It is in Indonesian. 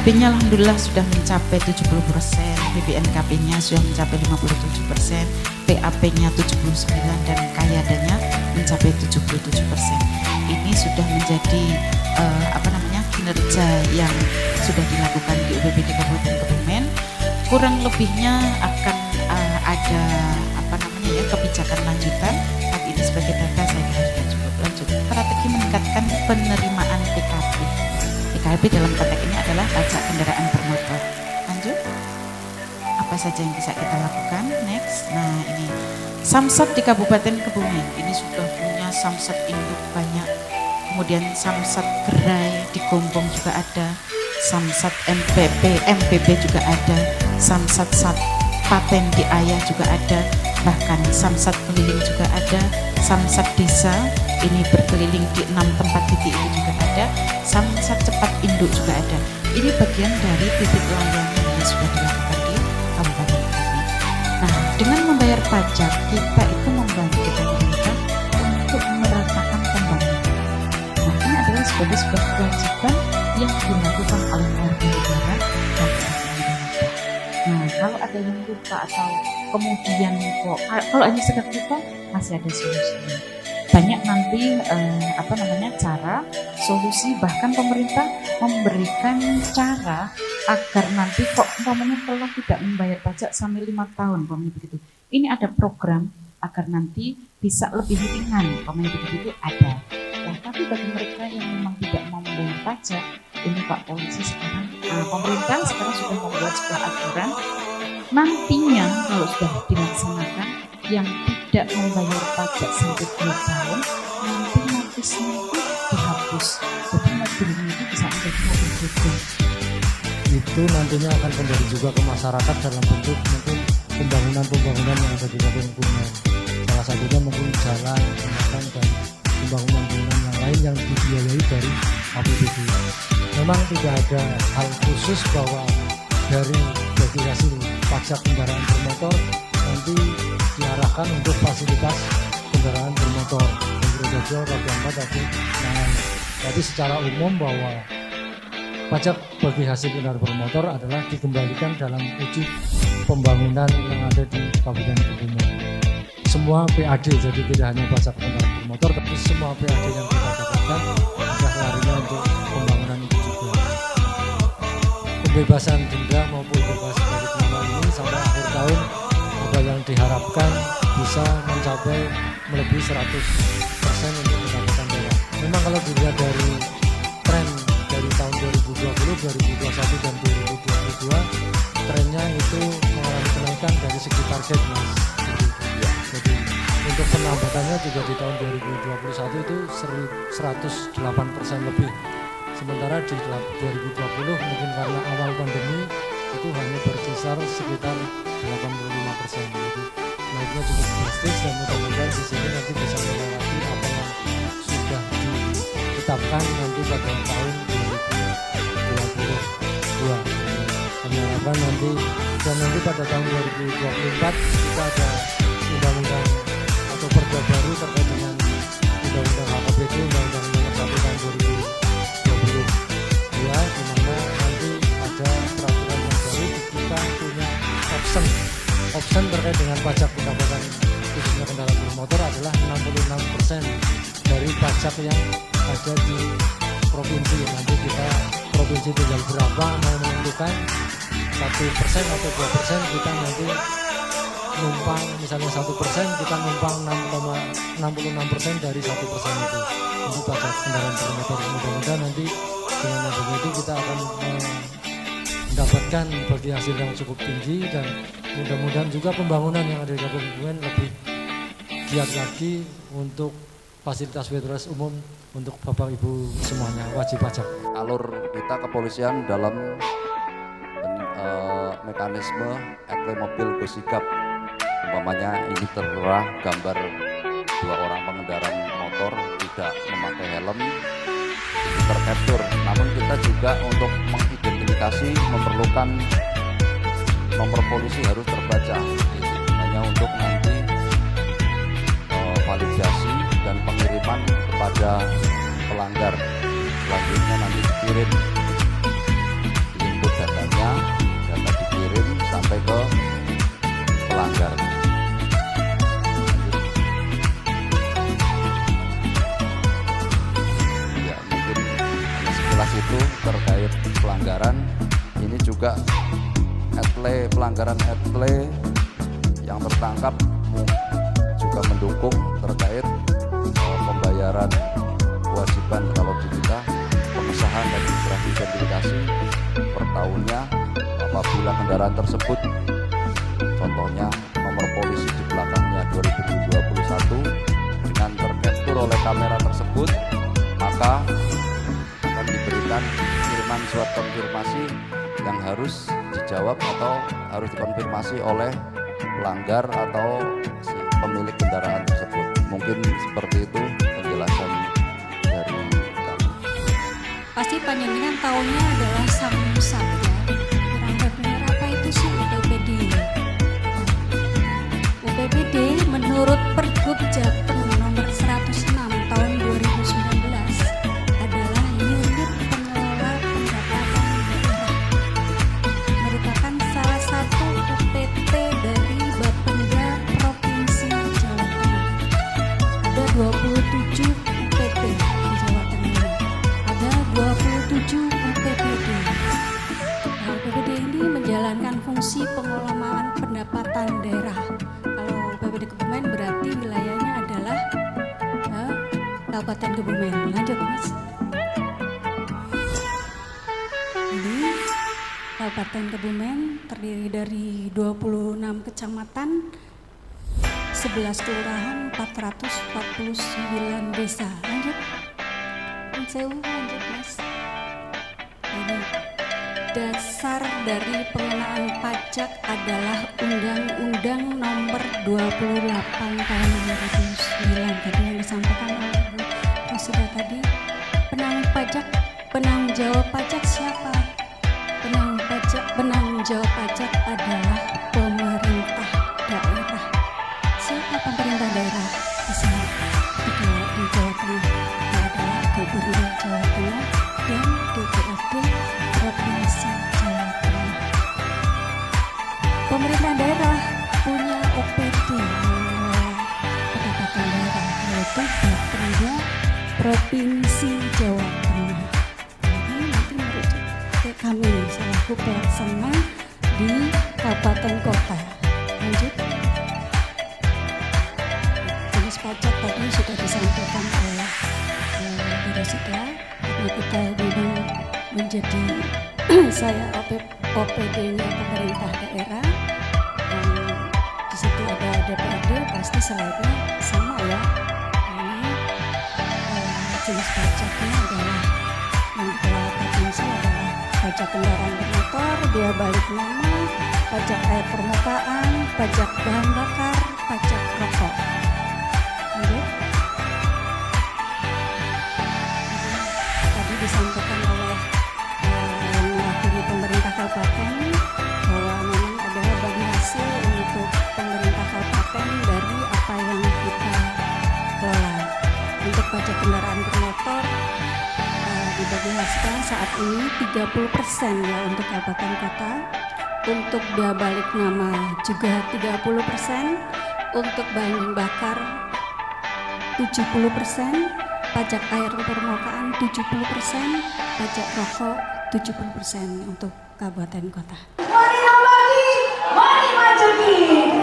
PKB-nya alhamdulillah sudah mencapai 70%, BPNKB-nya sudah mencapai 57%, PAP-nya 79 dan KYAD-nya mencapai 77%. Ini sudah menjadi kinerja yang sudah dilakukan di UPBD Kabupaten Kebumen. Kurang lebihnya akan ada kebijakan lanjutan, tapi ini sebagai data saya kira sudah cukup. Lanjut, strategi meningkatkan penerimaan PKB. PKB dalam konteks ini adalah pajak kendaraan bermotor. Lanjut, apa saja yang bisa kita lakukan? Next, nah ini Samsat di Kabupaten Kebumen. Ini sudah punya Samsat induk banyak. Kemudian Samsat gerai di Gombong juga ada, Samsat MPB juga ada, Samsat paten di Ayah juga ada, bahkan Samsat keliling juga ada, Samsat desa ini berkeliling di 6 tempat titik itu juga ada, Samsat cepat induk juga ada. Ini bagian dari titik layanan yang sudah dilakukan di Kabupaten Kebumen. Nah, dengan membayar pajak kita itu membantu pemerintah untuk meratakan pembangunan. Nah, ini adalah sebagai sebuah kewajiban yang dilakukan oleh warga negara dan pemerintah. Nah, kalau ada yang lupa atau kemudian kalau hanya sekedar lupa, masih ada solusinya. Banyak nanti cara solusi, bahkan pemerintah memberikan cara agar nanti telah tidak membayar pajak sampai 5 tahun begitu. Ini ada program agar nanti bisa lebih ringan begitu ada. Nah, tapi bagi mereka yang memang tidak mau membayar pajak, ini Pak Polisi sekarang, pemerintah sekarang sudah membuat sebuah aturan. Nantinya kalau sudah dilaksanakan, yang tidak membayar pajak sampai 2 tahun, nanti notisnya itu dihapus. Jadi mobilnya itu bisa menjadi mobil bodong. Itu nantinya akan kembali juga ke masyarakat dalam bentuk mungkin pembangunan yang ada di Kabupaten Kebumen. Salah satunya mungkin jalan, jembatan, dan pembangunan yang lain yang dibiayai dari APBD. Memang tidak ada hal khusus bahwa dari hasil pajak kendaraan bermotor nanti diarahkan untuk fasilitas kendaraan bermotor, roda 2, roda 4 tadi. Tapi secara umum bahwa pajak bagi hasil kendaraan bermotor adalah dikembalikan dalam uji pembangunan yang ada di Kabupaten Kebumen. Semua PAD, jadi tidak hanya pajak kendaraan bermotor, tapi semua PAD yang kita dapatkan sudah larinya untuk pembangunan itu juga. Pembebasan denda maupun bebas balik nama ini sampai akhir tahun ada yang diharapkan bisa mencapai melebihi 100% untuk pendapatan daerah. Memang kalau dilihat dari tren dari tahun 2020, 2021 dan 2022, trennya itu mengalami kenaikan dari segi target, Mas. Jadi untuk penambatannya juga di tahun 2021 itu 108% lebih. Sementara di 2020 mungkin karena awal pandemi itu hanya berkisar sekitar 85%. Jadi naiknya cukup drastis dan mudah-mudahan di sini nanti bisa melewati apa yang sudah ditetapkan nanti pada tahun 2022. Kami harapkan nanti pada tahun 2024 kita ada undang-undang atau perda baru terkait dengan undang-undang HKBD, undang-undang nomor 1 tahun 2022, di mana nanti ada peraturan yang baru kita punya option terkait dengan pajak pendapatan khususnya kendaraan bermotor adalah 66% dari pajak yang ada di provinsi. Nanti kita provinsi tinggal berapa mau menentukan 1% atau 2%, kita nanti numpang misalnya 1%, kita numpang 66% dari 1% itu untuk pajak kendaraan bermotor. Mudah-mudahan nanti dengan adanya itu kita akan mendapatkan bagi hasil yang cukup tinggi, dan mudah-mudahan juga pembangunan yang ada di Kabupaten Kebumen lebih giat lagi untuk fasilitas umum untuk Bapak Ibu semuanya wajib pajak. Alur kita kepolisian dalam mekanisme etle mobil gosigap, umpamanya ini tertera gambar 2 orang pengendara motor tidak memakai helm, itu tercapture. Namun kita juga untuk mengidentifikasi memerlukan nomor polisi harus terbaca, hanya untuk nanti validasi dan pengiriman kepada pelanggar. Selanjutnya nanti dikirim datanya, data dikirim sampai ke pelanggar. Ya, mungkin sekilas itu terkait pelanggaran. Ini juga pelanggaran adplay yang tertangkap juga mendukung terkait pembayaran kewajiban kalau di kita pengesahan registrasi identifikasi per tahunnya apabila kendaraan tersebut contohnya nomor polisi di belakangnya 2021 dengan tercapture oleh kamera tersebut, maka akan diberikan kiriman surat konfirmasi yang harus dijawab atau harus dikonfirmasi oleh pelanggar atau si pemilik kendaraan tersebut. Mungkin seperti itu penjelasan dari kami. Pasti panjenengan tahunnya adalah samsat ya. Kira-kira benar apa itu sih UPPD? UPPD menurut Pergub Jateng nomor 106 tahun 2019 adalah unit pengelola pendapatan daerah. Merupakan salah satu UPT dari Bapenda Provinsi Jawa Tengah. Ada 27 UPT di Jawa Tengah. Ada 27 UPPD. Nah, UPPD ini menjalankan fungsi pengelolaan pendapatan daerah. Kalau UPPD Kebumen berarti wilayahnya adalah Kabupaten Kebumen. Lanjut Mas. Ini Kabupaten Kebumen terdiri dari 26 kecamatan, 11 kelurahan, 449 desa. Lanjut. Lanjut Mas. Ini dasar dari pengenaan pajak adalah Undang-Undang Nomor 28 Tahun 2009 tadi yang disampaikan oleh Bu Rosida tadi. Penanggung jawab pajak siapa? Penanggung jawab pajak adalah pemerintah daerah. Siapa pemerintah daerah di sini? Di Jawa Tengah adalah Gubernur Jawa Tengah dan DPRD Provinsi Jawa Tengah. Pemerintah daerah punya OPD pendapatan daerah yaitu Bapenda Provinsi Jawa Tengah. Jadi nanti merujuk ke kami selaku pelaksana di kabupaten kota. Lanjut. Jenis pajak tadi sudah disampaikan oleh Bu Rosida. Karena kita memang menjadi saya OPD-nya pemerintah daerah. Di situ ada DPRD, pasti slide-nya sama ya. Ini jenis pajaknya adalah yang dikelola provinsi adalah pajak kendaraan bermotor, biaya balik nama, pajak air permukaan, pajak bahan bakar, pajak rokok. Lanjut. Tadi disampaikan oleh yang mewakili pemerintah kabupaten bahwa memang ada bagi hasil untuk pemerintah kabupaten dari apa yang kita kelola. Untuk pajak kendaraan bermotor dibagi hasilkan saat ini 30% ya untuk kabupaten kota. Untuk biaya balik nama juga 30%. Untuk bahan bakar 70%, pajak air permukaan 70%, pajak rokok 70% untuk kabupaten kota. Mari Hamadi, mari Majuki.